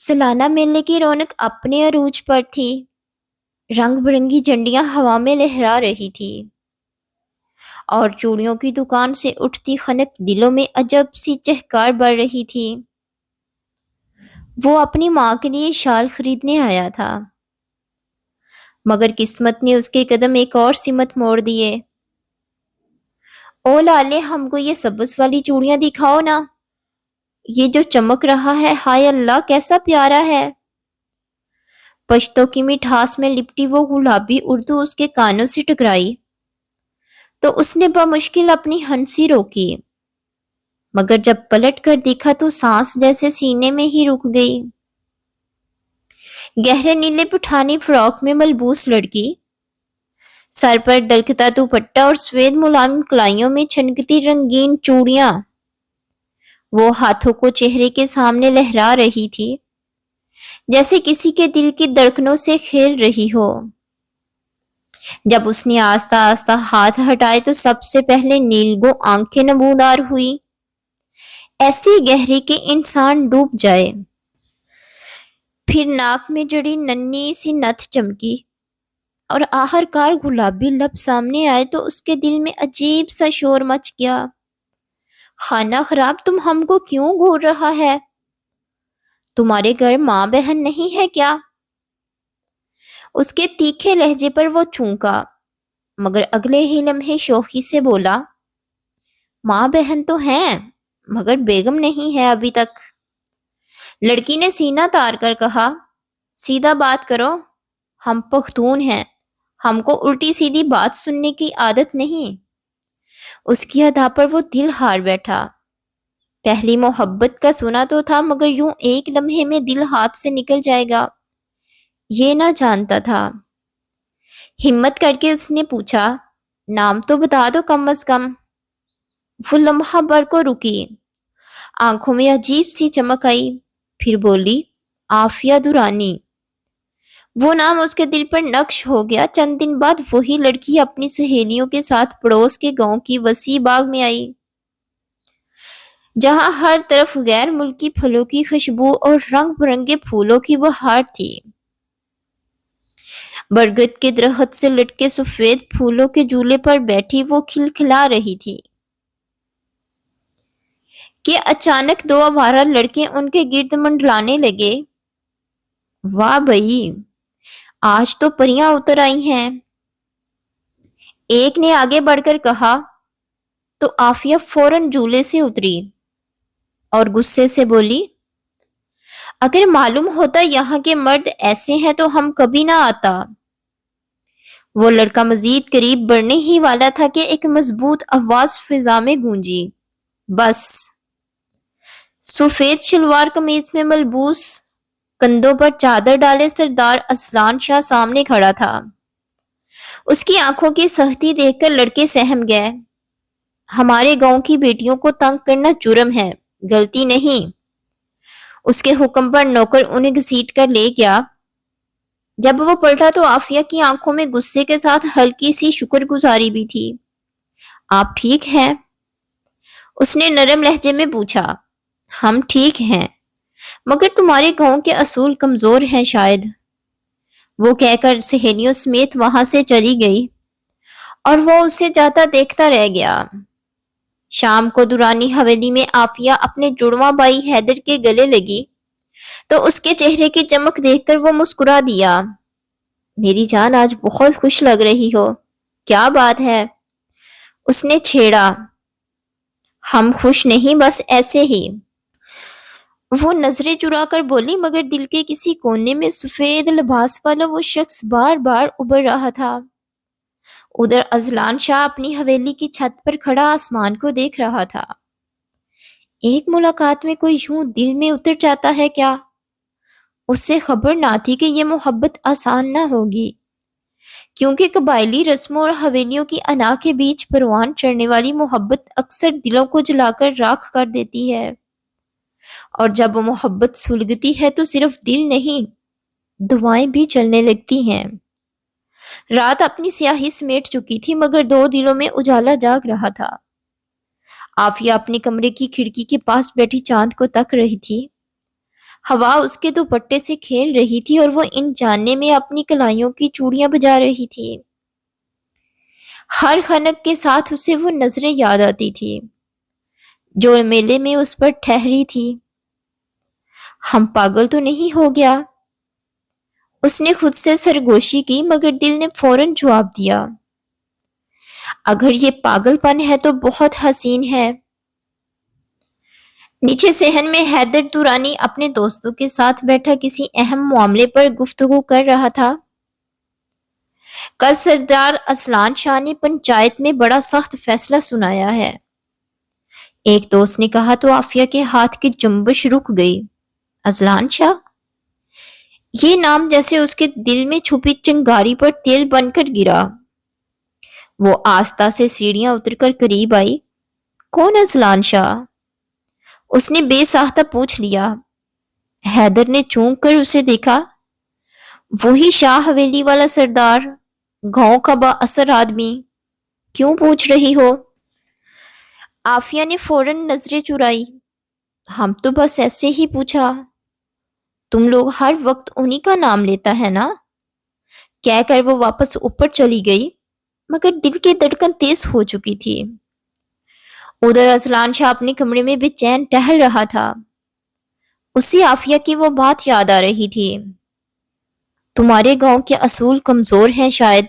سالانہ میلے کی رونق اپنے عروج پر تھی۔ رنگ برنگی جھنڈیاں ہوا میں لہرا رہی تھی اور چوڑیوں کی دکان سے اٹھتی خنک دلوں میں عجب سی چہکار بڑھ رہی تھی۔ وہ اپنی ماں کے لیے شال خریدنے آیا تھا، مگر قسمت نے اس کے قدم ایک اور سمت موڑ دیے۔ او لالے، ہم کو یہ سبز والی چوڑیاں دکھاؤ نا، یہ جو چمک رہا ہے، ہائے اللہ کیسا پیارا ہے۔ پشتوں کی مٹھاس میں لپٹی وہ گلابی اردو اس کے کانوں سے ٹکرائی تو اس نے بمشکل اپنی ہنسی روکی، مگر جب پلٹ کر دیکھا تو سانس جیسے سینے میں ہی رک گئی۔ گہرے نیلے پٹھانی فراک میں ملبوس لڑکی، سر پر ڈلکتا دوپٹہ اور سفید ملائم کلائیوں میں چھنکتی رنگین چوڑیاں، وہ ہاتھوں کو چہرے کے سامنے لہرا رہی تھی جیسے کسی کے دل کی دھڑکنوں سے کھیل رہی ہو۔ جب اس نے آہستہ آہستہ ہاتھ ہٹائے تو سب سے پہلے نیلگوں آنکھیں نمودار ہوئی، ایسی گہری کہ انسان ڈوب جائے۔ پھر ناک میں جڑی ننھی سی نتھ چمکی اور آخر کار گلابی لب سامنے آئے تو اس کے دل میں عجیب سا شور مچ گیا۔ خانہ خراب، تم ہم کو کیوں گھور رہا ہے؟ تمہارے گھر ماں بہن نہیں ہے کیا؟ اس کے تیکھے لہجے پر وہ چونکا، مگر اگلے ہی لمحے شوخی سے بولا، ماں بہن تو ہیں مگر بیگم نہیں ہے ابھی تک۔ لڑکی نے سینہ تار کر کہا، سیدھا بات کرو، ہم پختون ہیں، ہم کو الٹی سیدھی بات سننے کی عادت نہیں۔ اس کی ادا پر وہ دل ہار بیٹھا۔ پہلی محبت کا سنا تو تھا، مگر یوں ایک لمحے میں دل ہاتھ سے نکل جائے گا یہ نہ جانتا تھا۔ ہمت کر کے اس نے پوچھا، نام تو بتا دو کم از کم۔ وہ لمحہ بھر کو رکی، آنکھوں میں عجیب سی چمک آئی، پھر بولی، عافیہ درانی۔ وہ نام اس کے دل پر نقش ہو گیا۔ چند دن بعد وہی لڑکی اپنی سہیلیوں کے ساتھ پڑوس کے گاؤں کی وسیع باغ میں آئی، جہاں ہر طرف غیر ملکی پھلوں کی خوشبو اور رنگ برنگے پھولوں کی بہار تھی۔ برگد کے درخت سے لٹکے سفید پھولوں کے جھولے پر بیٹھی وہ کھلکھلا رہی تھی کہ اچانک دو آوارہ لڑکے ان کے گرد منڈلانے لگے۔ واہ بھئی، آج تو پریاں اتر آئی ہیں، ایک نے آگے بڑھ کر کہا تو عافیہ فوراً جھولے سے اتری اور غصے سے بولی، اگر معلوم ہوتا یہاں کے مرد ایسے ہیں تو ہم کبھی نہ آتا۔ وہ لڑکا مزید قریب بڑھنے ہی والا تھا کہ ایک مضبوط آواز فضا میں گونجی، بس۔ سفید شلوار قمیض میں ملبوس، کندھوں پر چادر ڈالے سردار اسلان شاہ سامنے کھڑا تھا۔ اس کی آنکھوں کی سختی دیکھ کر لڑکے سہم گئے۔ ہمارے گاؤں کی بیٹیوں کو تنگ کرنا جرم ہے، غلطی نہیں۔ اس کے حکم پر نوکر انہیں گھسیٹ کر لے گیا۔ جب وہ پلٹا تو عافیہ کی آنکھوں میں غصے کے ساتھ ہلکی سی شکر گزاری بھی تھی۔ آپ ٹھیک ہیں؟ اس نے نرم لہجے میں پوچھا۔ ہم ٹھیک ہیں، مگر تمہارے گاؤں کے اصول کمزور ہیں شاید، وہ کہہ کر سہیلیوں سمیت وہاں سے چلی گئی اور وہ اسے جاتا دیکھتا رہ گیا۔ شام کو درانی حویلی میں عافیہ اپنے جڑواں بھائی حیدر کے گلے لگی تو اس کے چہرے کی چمک دیکھ کر وہ مسکرا دیا۔ میری جان، آج بہت خوش لگ رہی ہو، کیا بات ہے؟ اس نے چھیڑا۔ ہم خوش نہیں، بس ایسے ہی، وہ نظریں چرا کر بولی، مگر دل کے کسی کونے میں سفید لباس والا وہ شخص بار بار ابھر رہا تھا۔ ادھر اذلان شاہ اپنی حویلی کی چھت پر کھڑا آسمان کو دیکھ رہا تھا۔ ایک ملاقات میں کوئی یوں دل میں اتر جاتا ہے کیا؟ اس سے خبر نہ تھی کہ یہ محبت آسان نہ ہوگی، کیونکہ قبائلی رسموں اور حویلیوں کی انا کے بیچ پروان چڑھنے والی محبت اکثر دلوں کو جلا کر راکھ کر دیتی ہے، اور جب وہ محبت سلگتی ہے تو صرف دل نہیں، دعائیں بھی چلنے لگتی ہیں۔ رات اپنی سیاہی سمیٹ چکی تھی، مگر دو دلوں میں اجالا جاگ رہا تھا۔ عافیہ اپنے کمرے کی کھڑکی کے پاس بیٹھی چاند کو تک رہی تھی۔ ہوا اس کے دوپٹے سے کھیل رہی تھی اور وہ ان جاننے میں اپنی کلائیوں کی چوڑیاں بجا رہی تھی۔ ہر خنک کے ساتھ اسے وہ نظریں یاد آتی تھی جو میلے میں اس پر ٹھہری تھی۔ ہم پاگل تو نہیں ہو گیا؟ اس نے خود سے سرگوشی کی، مگر دل نے فوراً جواب دیا، اگر یہ پاگل پن ہے تو بہت حسین ہے۔ نیچے صحن میں حیدر دورانی اپنے دوستوں کے ساتھ بیٹھا کسی اہم معاملے پر گفتگو کر رہا تھا۔ کل سردار اصلان شاہ نے پنچایت میں بڑا سخت فیصلہ سنایا ہے، ایک دوست نے کہا تو عافیہ کے ہاتھ کی جنبش رک گئی۔ اصلان شاہ؟ یہ نام جیسے اس کے دل میں چھپی چنگاری پر تیل بن کر گرا۔ وہ آہستہ سے سیڑھیاں اتر کر قریب آئی۔ کون اصلان شاہ؟ اس نے بے ساختہ پوچھ لیا۔ حیدر نے چونک کر اسے دیکھا۔ وہی شاہ حویلی والا سردار، گاؤں کا با اثر آدمی۔ کیوں پوچھ رہی ہو؟ عافیہ نے فوراً نظریں چرائی۔ ہم تو بس ایسے ہی پوچھا۔ تم لوگ ہر وقت انہی کا نام لیتا ہے نا؟ کہہ کر وہ واپس اوپر چلی گئی، مگر دل کی دھڑکن تیز ہو چکی تھی۔ ادھر اصلان شاہ اپنے کمرے میں بے چین ٹہل رہا تھا۔ اسے عافیہ کی وہ بات یاد آ رہی تھی، تمہارے گاؤں کے اصول کمزور ہیں شاید۔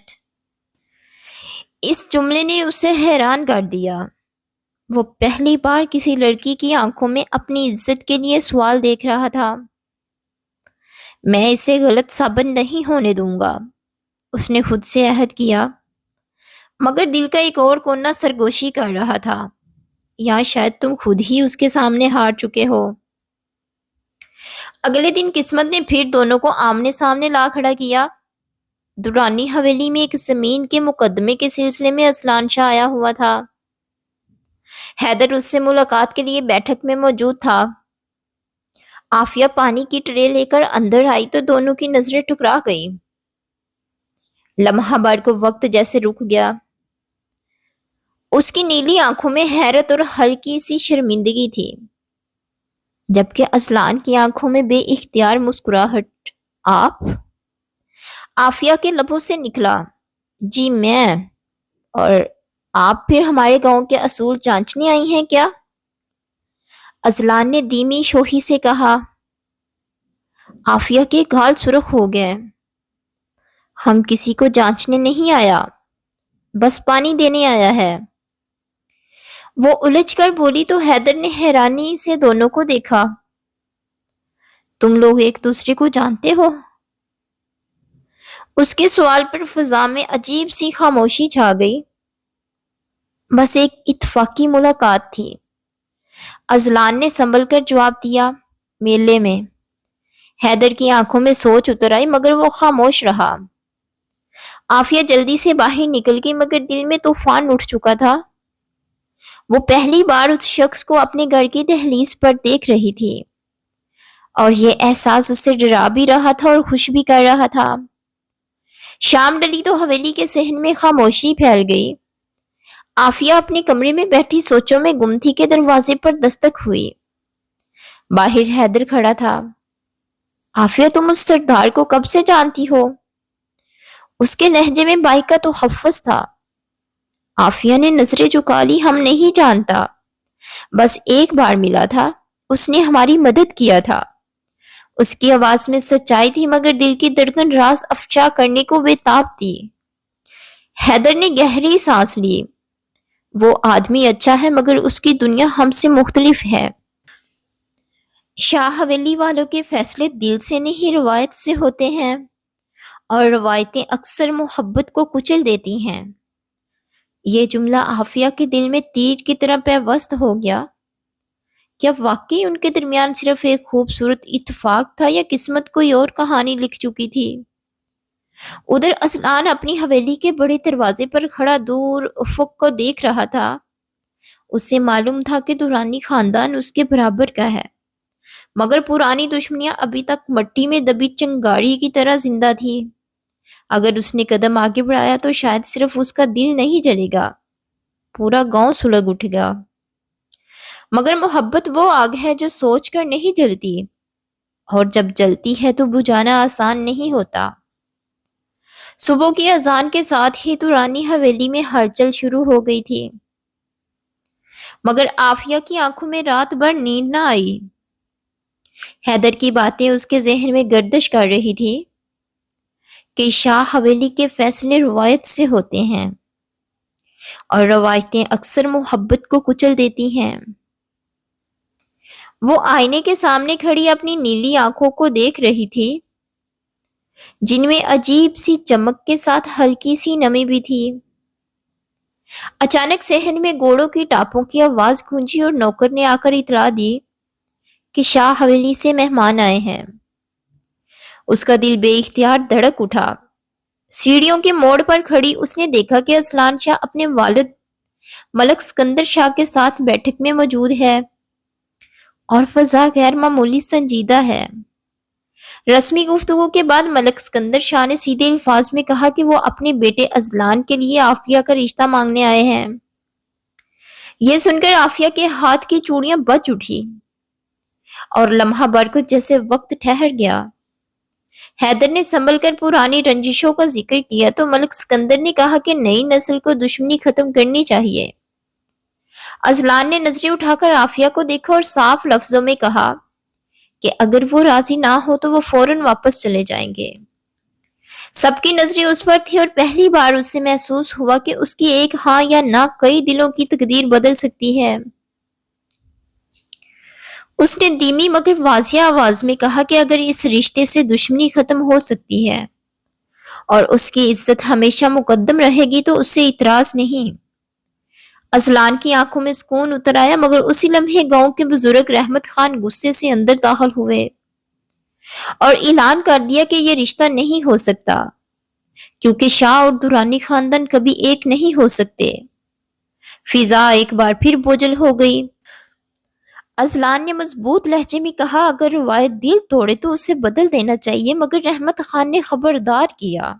اس جملے نے اسے حیران کر دیا۔ وہ پہلی بار کسی لڑکی کی آنکھوں میں اپنی عزت کے لیے سوال دیکھ رہا تھا۔ میں اسے غلط ثابت نہیں ہونے دوں گا، اس نے خود سے عہد کیا، مگر دل کا ایک اور کونا سرگوشی کر رہا تھا، یا شاید تم خود ہی اس کے سامنے ہار چکے ہو۔ اگلے دن قسمت نے پھر دونوں کو آمنے سامنے لا کھڑا کیا۔ دورانی حویلی میں ایک زمین کے مقدمے کے سلسلے میں اصلان شاہ آیا ہوا تھا۔ حیدر اس سے ملاقات کے لیے بیٹھک میں موجود تھا۔ عافیہ پانی کی ٹرے لے کر اندر آئی تو دونوں کی نظریں ٹکرا گئیں۔ لمحہ بھر کو وقت جیسے رک گیا۔ اس کی نیلی آنکھوں میں حیرت اور ہلکی سی شرمندگی تھی، جبکہ اصلان کی آنکھوں میں بے اختیار مسکراہٹ۔ آپ؟ عافیہ کے لبوں سے نکلا، جی میں۔ اور آپ پھر ہمارے گاؤں کے اصول جانچنے آئی ہیں کیا؟ اصلان نے دھیمی شوخی سے کہا۔ عافیہ کے گال سرخ ہو گئے۔ ہم کسی کو جانچنے نہیں آیا، بس پانی دینے آیا ہے۔ وہ الجھ کر بولی تو حیدر نے حیرانی سے دونوں کو دیکھا۔ تم لوگ ایک دوسرے کو جانتے ہو؟ اس کے سوال پر فضا میں عجیب سی خاموشی چھا گئی۔ بس ایک اتفاقی ملاقات تھی، اصلان نے سنبھل کر جواب دیا، میلے میں۔ حیدر کی آنکھوں میں سوچ اتر آئی، مگر وہ خاموش رہا۔ عافیہ جلدی سے باہر نکل گئی، مگر دل میں طوفان اٹھ چکا تھا۔ وہ پہلی بار اس شخص کو اپنے گھر کی دہلیز پر دیکھ رہی تھی، اور یہ احساس اسے ڈرا بھی رہا تھا اور خوش بھی کر رہا تھا۔ شام ڈلی تو حویلی کے صحن میں خاموشی پھیل گئی۔ عافیہ اپنے کمرے میں بیٹھی سوچوں میں گم تھی کہ دروازے پر دستک ہوئی۔ باہر حیدر کھڑا تھا۔ عافیہ تم اس سردار کو کب سے جانتی ہو؟ اس کے لہجے میں بائی کا تحفظ تھا۔ عافیہ نے نظریں جھکا لی، ہم نہیں جانتا، بس ایک بار ملا تھا، اس نے ہماری مدد کیا تھا۔ اس کی آواز میں سچائی تھی، مگر دل کی دھڑکن راز افشا کرنے کو بے تاب تھی۔ حیدر نے گہری سانس لی۔ وہ آدمی اچھا ہے، مگر اس کی دنیا ہم سے مختلف ہے۔ شاہ حویلی والوں کے فیصلے دل سے نہیں روایت سے ہوتے ہیں، اور روایتیں اکثر محبت کو کچل دیتی ہیں۔ یہ جملہ عافیہ کے دل میں تیر کی طرح پیوست ہو گیا۔ کیا واقعی ان کے درمیان صرف ایک خوبصورت اتفاق تھا، یا قسمت کوئی اور کہانی لکھ چکی تھی؟ ادھر اصلان اپنی حویلی کے بڑے دروازے پر کھڑا دور افق کو دیکھ رہا تھا۔ اسے معلوم تھا کہ دورانی خاندان اس کے برابر کا ہے، مگر پرانی دشمنیاں ابھی تک مٹی میں دبی چنگاڑی کی طرح زندہ تھی۔ اگر اس نے قدم آگے بڑھایا تو شاید صرف اس کا دل نہیں جلے گا، پورا گاؤں سلگ اٹھے گا۔ مگر محبت وہ آگ ہے جو سوچ کر نہیں جلتی، اور جب جلتی ہے تو بجھانا آسان نہیں ہوتا۔ صبح کی اذان کے ساتھ ہی دورانی حویلی میں ہلچل شروع ہو گئی تھی، مگر عافیہ کی آنکھوں میں رات بھر نیند نہ آئی۔ حیدر کی باتیں اس کے ذہن میں گردش کر رہی تھی کہ شاہ حویلی کے فیصلے روایت سے ہوتے ہیں اور روایتیں اکثر محبت کو کچل دیتی ہیں۔ وہ آئینے کے سامنے کھڑی اپنی نیلی آنکھوں کو دیکھ رہی تھی، جن میں عجیب سی چمک کے ساتھ ہلکی سی نمی بھی تھی۔ اچانک صحن میں گھوڑوں کی ٹاپوں کی آواز گونجی اور نوکر نے آ کر اطلاع دی کہ شاہ حویلی سے مہمان آئے ہیں۔ اس کا دل بے اختیار دھڑک اٹھا۔ سیڑھیوں کے موڑ پر کھڑی اس نے دیکھا کہ اصلان شاہ اپنے والد ملک سکندر شاہ کے ساتھ بیٹھک میں موجود ہے اور فضا غیر معمولی سنجیدہ ہے۔ رسمی گفتگو کے بعد ملک سکندر شاہ نے سیدھے الفاظ میں کہا کہ وہ اپنے بیٹے ازلان کے لیے عافیہ کا رشتہ مانگنے آئے ہیں۔ یہ سن کر عافیہ کے ہاتھ کی چوڑیاں بج اٹھی اور لمحہ بھر کو جیسے وقت ٹھہر گیا۔ حیدر نے سنبھل کر پرانی رنجشوں کا ذکر کیا تو ملک سکندر نے کہا کہ نئی نسل کو دشمنی ختم کرنی چاہیے۔ ازلان نے نظریں اٹھا کر عافیہ کو دیکھا اور صاف لفظوں میں کہا کہ اگر وہ راضی نہ ہو تو وہ فوراً واپس چلے جائیں گے۔ سب کی نظریں اس پر تھی اور پہلی بار اسے محسوس ہوا کہ اس کی ایک ہاں یا نہ کئی دلوں کی تقدیر بدل سکتی ہے۔ اس نے دھیمی مگر واضح آواز میں کہا کہ اگر اس رشتے سے دشمنی ختم ہو سکتی ہے اور اس کی عزت ہمیشہ مقدم رہے گی تو اس سے اعتراض نہیں۔ ازلان کی آنکھوں میں سکون اتر آیا، مگر اسی لمحے گاؤں کے بزرگ رحمت خان غصے سے اندر داخل ہوئے اور اعلان کر دیا کہ یہ رشتہ نہیں ہو سکتا، کیونکہ شاہ اور دورانی خاندان کبھی ایک نہیں ہو سکتے۔ فضا ایک بار پھر بوجھل ہو گئی۔ ازلان نے مضبوط لہجے میں کہا اگر روایت دل توڑے تو اسے بدل دینا چاہیے، مگر رحمت خان نے خبردار کیا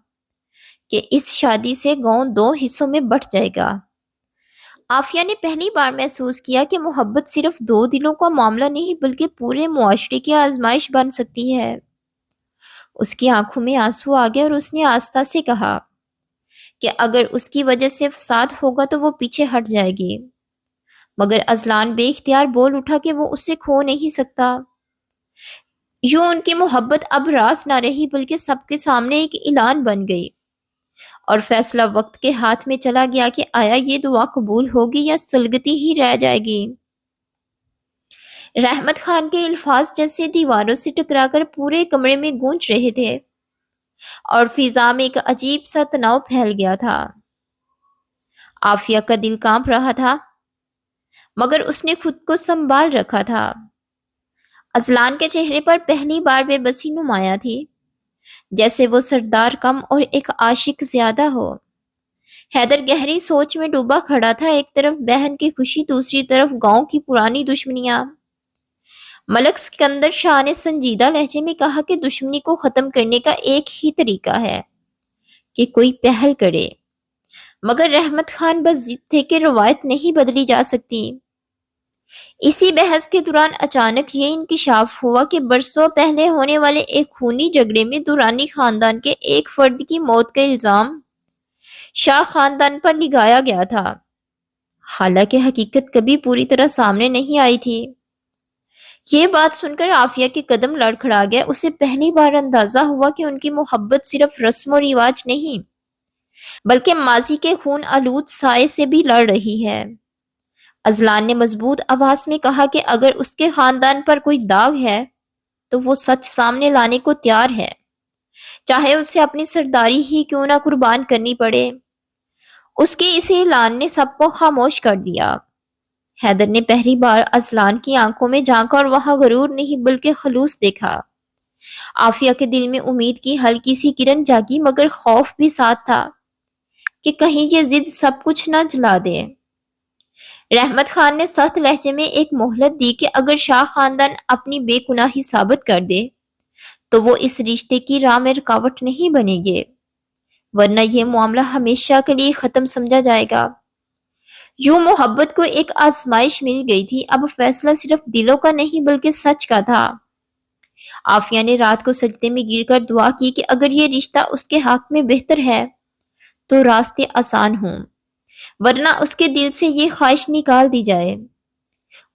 کہ اس شادی سے گاؤں دو حصوں میں بٹ جائے گا۔ عافیہ نے پہلی بار محسوس کیا کہ محبت صرف دو دلوں کا معاملہ نہیں بلکہ پورے معاشرے کی آزمائش بن سکتی ہے۔ اس کی آنکھوں میں آنسو آ گئے اور اس نے آستہ سے کہا کہ اگر اس کی وجہ سے فساد ہوگا تو وہ پیچھے ہٹ جائے گی، مگر ازلان بے اختیار بول اٹھا کہ وہ اسے کھو نہیں سکتا۔ یوں ان کی محبت اب راز نہ رہی بلکہ سب کے سامنے ایک اعلان بن گئی اور فیصلہ وقت کے ہاتھ میں چلا گیا کہ آیا یہ دعا قبول ہوگی یا سلگتی ہی رہ جائے گی۔ رحمت خان کے الفاظ جیسے دیواروں سے ٹکرا کر پورے کمرے میں گونج رہے تھے اور فضا میں ایک عجیب سا تناؤ پھیل گیا تھا۔ عافیہ کا دل کانپ رہا تھا، مگر اس نے خود کو سنبھال رکھا تھا۔ ازلان کے چہرے پر پہلی بار بے بسی نمایاں تھی، جیسے وہ سردار کم اور ایک عاشق زیادہ ہو۔ حیدر گہری سوچ میں ڈوبا کھڑا تھا، ایک طرف بہن کی خوشی، دوسری طرف گاؤں کی پرانی دشمنیاں۔ ملک سکندر شاہ نے سنجیدہ لہجے میں کہا کہ دشمنی کو ختم کرنے کا ایک ہی طریقہ ہے کہ کوئی پہل کرے، مگر رحمت خان بس ضد تھے کہ روایت نہیں بدلی جا سکتی۔ اسی بحث کے دوران اچانک یہ انکشاف ہوا کہ برسوں پہلے ہونے والے ایک خونی جھگڑے میں دورانی خاندان کے ایک فرد کی موت کا الزام شاہ خاندان پر لگایا گیا تھا، حالانکہ حقیقت کبھی پوری طرح سامنے نہیں آئی تھی۔ یہ بات سن کر عافیہ کے قدم لڑکھڑا گیا۔ اسے پہلی بار اندازہ ہوا کہ ان کی محبت صرف رسم و رواج نہیں بلکہ ماضی کے خون آلود سائے سے بھی لڑ رہی ہے۔ ازلان نے مضبوط آواز میں کہا کہ اگر اس کے خاندان پر کوئی داغ ہے تو وہ سچ سامنے لانے کو تیار ہے، چاہے اسے اپنی سرداری ہی کیوں نہ قربان کرنی پڑے۔ اس کے اس اعلان نے سب کو خاموش کر دیا۔ حیدر نے پہلی بار ازلان کی آنکھوں میں جھانکا اور وہاں غرور نہیں بلکہ خلوص دیکھا۔ عافیہ کے دل میں امید کی ہلکی سی کرن جاگی، مگر خوف بھی ساتھ تھا کہ کہیں یہ ضد سب کچھ نہ جلا دے۔ رحمت خان نے سخت لہجے میں ایک مہلت دی کہ اگر شاہ خاندان اپنی بے گناہی ثابت کر دے تو وہ اس رشتے کی راہ میں رکاوٹ نہیں بنے گے، ورنہ یہ معاملہ ہمیشہ کے لیے ختم سمجھا جائے گا۔ یوں محبت کو ایک آزمائش مل گئی تھی، اب فیصلہ صرف دلوں کا نہیں بلکہ سچ کا تھا۔ آفیہ نے رات کو سجدے میں گر کر دعا کی کہ اگر یہ رشتہ اس کے حق میں بہتر ہے تو راستے آسان ہوں، ورنہ اس کے دل سے یہ خواہش نکال دی جائے۔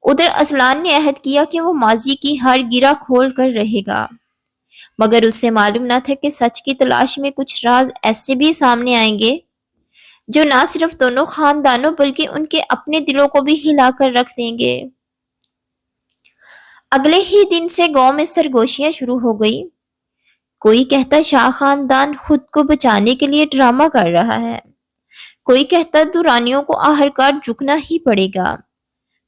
ادھر اصلان نے عہد کیا کہ وہ ماضی کی ہر گرہ کھول کر رہے گا، مگر اس سے معلوم نہ تھا کہ سچ کی تلاش میں کچھ راز ایسے بھی سامنے آئیں گے جو نہ صرف دونوں خاندانوں بلکہ ان کے اپنے دلوں کو بھی ہلا کر رکھ دیں گے۔ اگلے ہی دن سے گاؤں میں سرگوشیاں شروع ہو گئی۔ کوئی کہتا شاہ خاندان خود کو بچانے کے لیے ڈرامہ کر رہا ہے، کوئی کہتا دورانیوں کو آخرکار جھکنا ہی پڑے گا،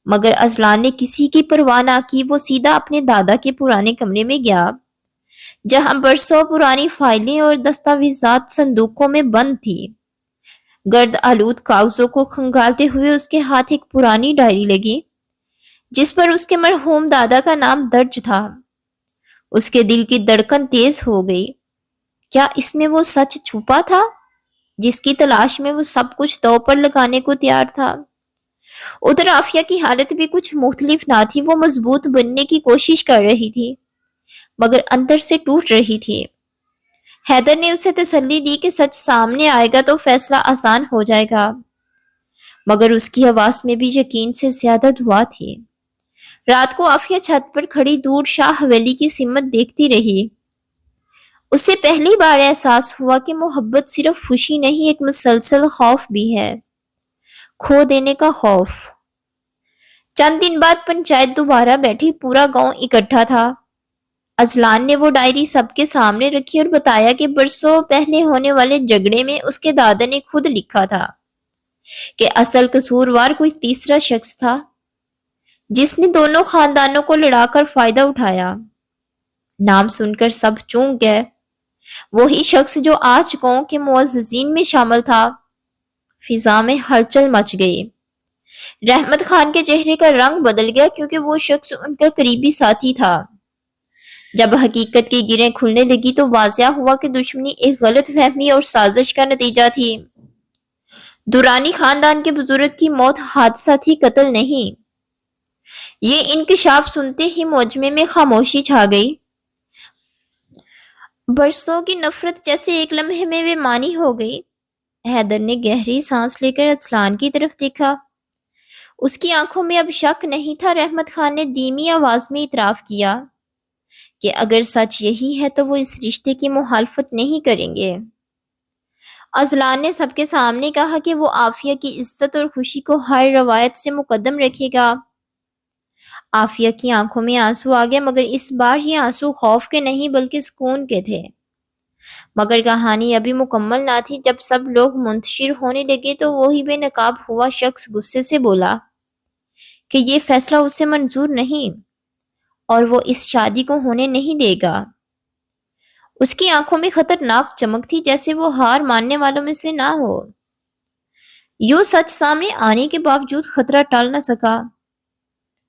مگر اصلان نے کسی کی پرواہ نہ کی۔ وہ سیدھا اپنے دادا کے پرانے کمرے میں گیا جہاں برسوں پرانی فائلیں اور دستاویزات صندوقوں میں بند تھی۔ گرد آلود کاغذوں کو کھنگالتے ہوئے اس کے ہاتھ ایک پرانی ڈائری لگی جس پر اس کے مرحوم دادا کا نام درج تھا۔ اس کے دل کی دھڑکن تیز ہو گئی۔ کیا اس میں وہ سچ چھپا تھا جس کی تلاش میں وہ سب کچھ دو پر لگانے کو تیار تھا؟ ادھر عافیہ کی حالت بھی کچھ مختلف نہ تھی۔ وہ مضبوط بننے کی کوشش کر رہی تھی مگر اندر سے ٹوٹ رہی تھی۔ حیدر نے اسے تسلی دی کہ سچ سامنے آئے گا تو فیصلہ آسان ہو جائے گا، مگر اس کی آواز میں بھی یقین سے زیادہ دعا تھی۔ رات کو عافیہ چھت پر کھڑی دور شاہ حویلی کی سمت دیکھتی رہی۔ اسے پہلی بار احساس ہوا کہ محبت صرف خوشی نہیں، ایک مسلسل خوف بھی ہے، کھو دینے کا خوف۔ چند دن بعد پنچایت دوبارہ بیٹھی، پورا گاؤں اکٹھا تھا۔ اصلان نے وہ ڈائری سب کے سامنے رکھی اور بتایا کہ برسوں پہلے ہونے والے جھگڑے میں اس کے دادا نے خود لکھا تھا کہ اصل قصوروار کوئی تیسرا شخص تھا جس نے دونوں خاندانوں کو لڑا کر فائدہ اٹھایا۔ نام سن کر سب چونک گئے۔ وہی شخص جو آج گاؤں کے معززین میں شامل تھا۔ فضا میں ہلچل مچ گئی۔ رحمت خان کے چہرے کا رنگ بدل گیا کیونکہ وہ شخص ان کا قریبی ساتھی تھا۔ جب حقیقت کی گرہیں کھلنے لگی تو واضح ہوا کہ دشمنی ایک غلط فہمی اور سازش کا نتیجہ تھی۔ دورانی خاندان کے بزرگ کی موت حادثہ تھی، قتل نہیں۔ یہ انکشاف سنتے ہی مجمع میں خاموشی چھا گئی۔ برسوں کی نفرت جیسے ایک لمحے میں بے معنی ہو گئی۔ حیدر نے گہری سانس لے کر اصلان کی طرف دیکھا۔ اس کی آنکھوں میں اب شک نہیں تھا۔ رحمت خان نے دھیمی آواز میں اعتراف کیا کہ اگر سچ یہی ہے تو وہ اس رشتے کی مخالفت نہیں کریں گے۔ اصلان نے سب کے سامنے کہا کہ وہ عافیہ کی عزت اور خوشی کو ہر روایت سے مقدم رکھے گا۔ عافیہ کی آنکھوں میں آنسو آ گئے، مگر اس بار یہ آنسو خوف کے نہیں بلکہ سکون کے تھے۔ مگر کہانی ابھی مکمل نہ تھی۔ جب سب لوگ منتشر ہونے لگے تو وہی بے نقاب ہوا شخص غصے سے بولا کہ یہ فیصلہ اسے منظور نہیں اور وہ اس شادی کو ہونے نہیں دے گا۔ اس کی آنکھوں میں خطرناک چمک تھی، جیسے وہ ہار ماننے والوں میں سے نہ ہو۔ یوں سچ سامنے آنے کے باوجود خطرہ ٹال نہ سکا۔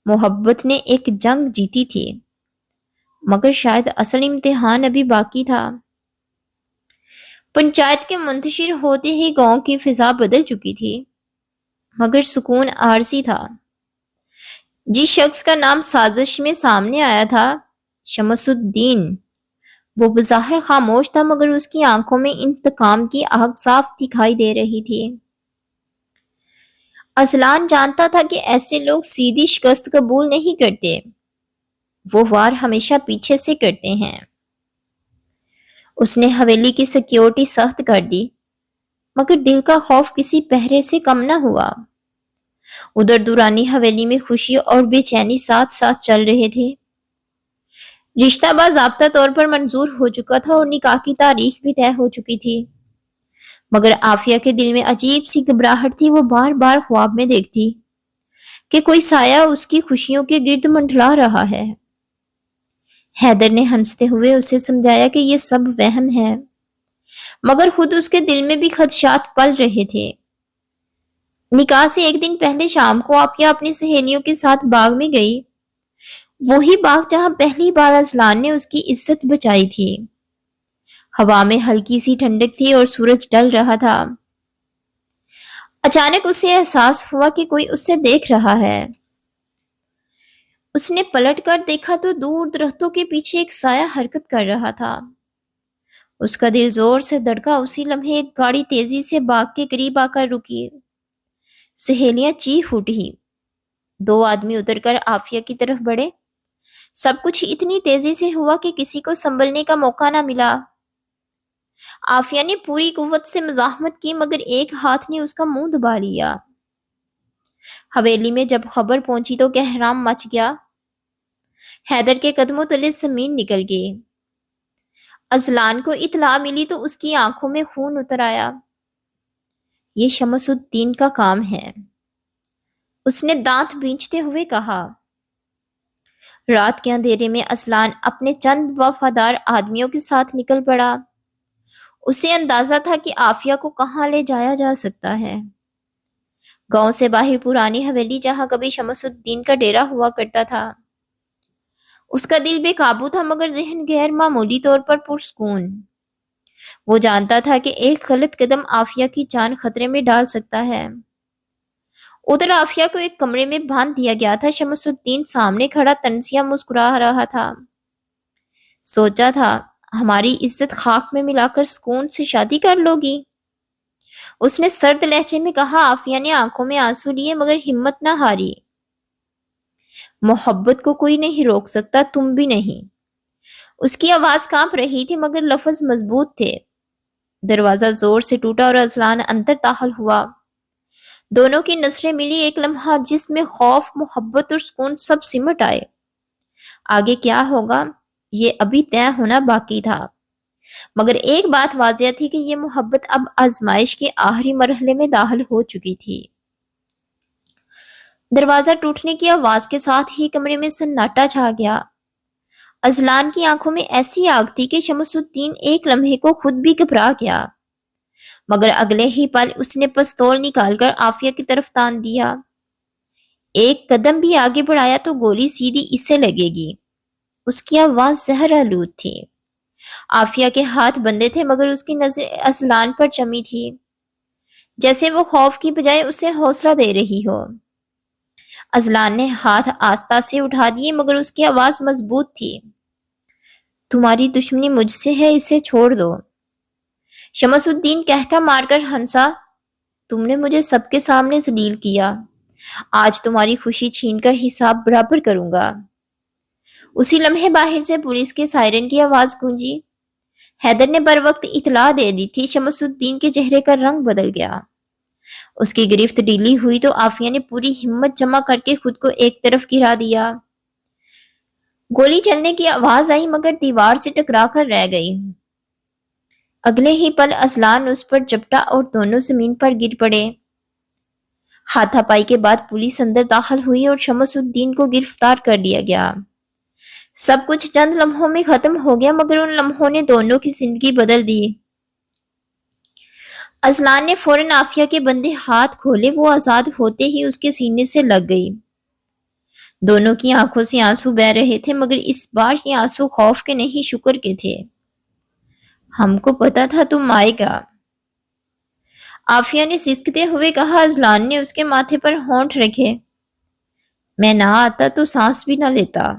محبت نے ایک جنگ جیتی تھی، مگر شاید اصل امتحان ابھی باقی تھا۔ پنچایت کے منتشر ہوتے ہی گاؤں کی فضا بدل چکی تھی، مگر سکون عارضی تھا۔ جس شخص کا نام سازش میں سامنے آیا تھا، شمس الدین، وہ بظاہر خاموش تھا مگر اس کی آنکھوں میں انتقام کی آگ صاف دکھائی دے رہی تھی۔ اصلان جانتا تھا کہ ایسے لوگ سیدھی شکست قبول نہیں کرتے، وہ وار ہمیشہ پیچھے سے کرتے ہیں۔ اس نے حویلی کی سیکیورٹی سخت کر دی، مگر دل کا خوف کسی پہرے سے کم نہ ہوا۔ ادھر دورانی حویلی میں خوشی اور بے چینی ساتھ ساتھ چل رہے تھے۔ رشتہ باضابطہ طور پر منظور ہو چکا تھا اور نکاح کی تاریخ بھی طے ہو چکی تھی، مگر عافیہ کے دل میں عجیب سی گھبراہٹ تھی۔ وہ بار بار خواب میں دیکھتی کہ کوئی سایہ اس کی خوشیوں کے گرد منڈلا رہا ہے۔ حیدر نے ہنستے ہوئے اسے سمجھایا کہ یہ سب وہم ہے، مگر خود اس کے دل میں بھی خدشات پل رہے تھے۔ نکاح سے ایک دن پہلے شام کو عافیہ اپنی سہیلیوں کے ساتھ باغ میں گئی، وہی باغ جہاں پہلی بار اصلان نے اس کی عزت بچائی تھی۔ ہوا میں ہلکی سی ٹھنڈک تھی اور سورج ڈل رہا تھا۔ اچانک اسے احساس ہوا کہ کوئی اسے دیکھ رہا ہے۔ اس نے پلٹ کر دیکھا تو دور درختوں کے پیچھے ایک سایہ حرکت کر رہا تھا۔ اس کا دل زور سے دھڑکا۔ اسی لمحے ایک گاڑی تیزی سے باغ کے قریب آ کر رکی۔ سہیلیاں چیخ اٹھی۔ دو آدمی اتر کر عافیہ کی طرف بڑھے۔ سب کچھ اتنی تیزی سے ہوا کہ کسی کو سنبھلنے کا موقع نہ ملا۔ عافیہ نے پوری قوت سے مزاحمت کی مگر ایک ہاتھ نے اس کا منہ دبا لیا۔ حویلی میں جب خبر پہنچی تو کہرام مچ گیا۔ حیدر کے قدموں تلے زمین نکل گئی۔ اذلان کو اطلاع ملی تو اس کی آنکھوں میں خون اتر آیا۔ یہ شمس الدین کا کام ہے، اس نے دانت بھینچتے ہوئے کہا۔ رات کے اندھیرے میں اذلان اپنے چند وفادار آدمیوں کے ساتھ نکل پڑا۔ اسے اندازہ تھا کہ عافیہ کو کہاں لے جایا جا سکتا ہے۔ گاؤں سے باہر پرانی حویلی جہاں کبھی شمس الدین کا ڈیرا ہوا کرتا تھا۔ اس کا دل بے قابو تھا مگر ذہن غیر معمولی طور پر پرسکون۔ وہ جانتا تھا کہ ایک غلط قدم عافیہ کی جان خطرے میں ڈال سکتا ہے۔ ادھر عافیہ کو ایک کمرے میں باندھ دیا گیا تھا۔ شمس الدین سامنے کھڑا طنزیہ مسکرا رہا تھا۔ سوچا تھا ہماری عزت خاک میں ملا کر سکون سے شادی کر لو گی؟ اس نے سرد لہجے میں کہا۔ عافیہ نے آنکھوں میں آنسو لیے مگر ہمت نہ ہاری۔ محبت کو کوئی نہیں روک سکتا، تم بھی نہیں۔ اس کی آواز کانپ رہی تھی مگر لفظ مضبوط تھے۔ دروازہ زور سے ٹوٹا اور اذلان اندر داخل ہوا۔ دونوں کی نظریں ملی۔ ایک لمحہ جس میں خوف، محبت اور سکون سب سمٹ آئے۔ آگے کیا ہوگا یہ ابھی طے ہونا باقی تھا، مگر ایک بات واضح تھی کہ یہ محبت اب آزمائش کے آخری مرحلے میں داخل ہو چکی تھی۔ دروازہ ٹوٹنے کی آواز کے ساتھ ہی کمرے میں سناٹا چھا گیا۔ اذلان کی آنکھوں میں ایسی آگ تھی کہ شمس الدین ایک لمحے کو خود بھی گھبرا گیا، مگر اگلے ہی پل اس نے پستول نکال کر عافیہ کی طرف تان دیا۔ ایک قدم بھی آگے بڑھایا تو گولی سیدھی اسے لگے گی۔ اس کی آواز زہر آلود تھی۔ عافیہ کے ہاتھ بندے تھے مگر اس کی نظر اذلان پر جمی تھی، جیسے وہ خوف کی بجائے اسے حوصلہ دے رہی ہو۔ اذلان نے ہاتھ آستہ سے اٹھا دیے مگر اس کی آواز مضبوط تھی۔ تمہاری دشمنی مجھ سے ہے، اسے چھوڑ دو۔ شمس الدین کہکا مار کر ہنسا۔ تم نے مجھے سب کے سامنے ذلیل کیا، آج تمہاری خوشی چھین کر حساب برابر کروں گا۔ اسی لمحے باہر سے پولیس کے سائرن کی آواز گونجی۔ حیدر نے بر وقت اطلاع دے دی تھی۔ شمس الدین کے چہرے کا رنگ بدل گیا۔ اس کی گرفت ڈھیلی ہوئی تو عافیہ نے پوری ہمت جمع کر کے خود کو ایک طرف گرا دیا۔ گولی چلنے کی آواز آئی مگر دیوار سے ٹکرا کر رہ گئی۔ اگلے ہی پل اذلان اس پر جپٹا اور دونوں زمین پر گر پڑے۔ ہاتھا پائی کے بعد پولیس اندر داخل ہوئی اور شمس الدین کو گرفتار کر لیا گیا۔ سب کچھ چند لمحوں میں ختم ہو گیا مگر ان لمحوں نے دونوں کی زندگی بدل دی۔ اذلان نے فوراً عافیہ کے بندے ہاتھ کھولے۔ وہ آزاد ہوتے ہی اس کے سینے سے لگ گئی۔ دونوں کی آنکھوں سے آنسو بہہ رہے تھے مگر اس بار یہ آنسو خوف کے نہیں شکر کے تھے۔ ہم کو پتا تھا تم آئے گا، عافیہ نے سسکتے ہوئے کہا۔ اذلان نے اس کے ماتھے پر ہونٹ رکھے۔ میں نہ آتا تو سانس بھی نہ لیتا۔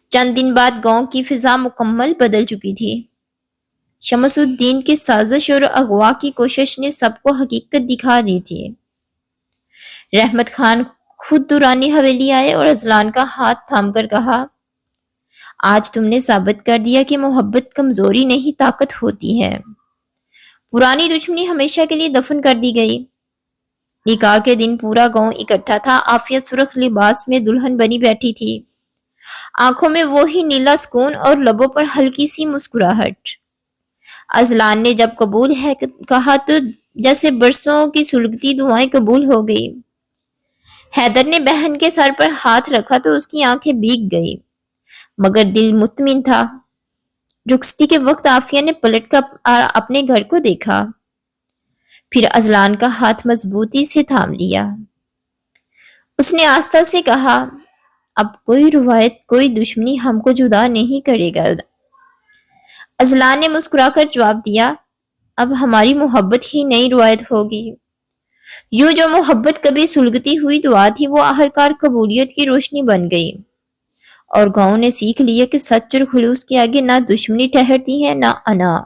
چند دن بعد گاؤں کی فضا مکمل بدل چکی تھی۔ شمس الدین کی سازش اور اغوا کی کوشش نے سب کو حقیقت دکھا دی تھی۔ رحمت خان خود دورانی حویلی آئے اور اذلان کا ہاتھ تھام کر کہا، آج تم نے ثابت کر دیا کہ محبت کمزوری نہیں طاقت ہوتی ہے۔ پرانی دشمنی ہمیشہ کے لیے دفن کر دی گئی۔ نکاح کے دن پورا گاؤں اکٹھا تھا۔ عافیہ سرخ لباس میں دلہن بنی بیٹھی تھی، آنکھوں میں وہی نیلا سکون اور لبوں پر ہلکی سی مسکراہٹ۔ اذلان نے جب قبول ہے کہا تو جیسے برسوں کی سلگتی دعائیں قبول ہو گئی۔ حیدر نے بہن کے سر پر ہاتھ رکھا تو اس کی آنکھیں بھیگ گئی مگر دل مطمئن تھا۔ رخصتی کے وقت عافیہ نے پلٹ کر اپنے گھر کو دیکھا، پھر اذلان کا ہاتھ مضبوطی سے تھام لیا۔ اس نے آستہ سے کہا، اب کوئی روایت، کوئی دشمنی ہم کو جدا نہیں کرے گا۔ اذلان نے مسکرا کر جواب دیا، اب ہماری محبت ہی نئی روایت ہوگی۔ یوں جو محبت کبھی سلگتی ہوئی دعا تھی وہ آخرکار قبولیت کی روشنی بن گئی، اور گاؤں نے سیکھ لیا کہ سچ اور خلوص کے آگے نہ دشمنی ٹھہرتی ہے نہ انا۔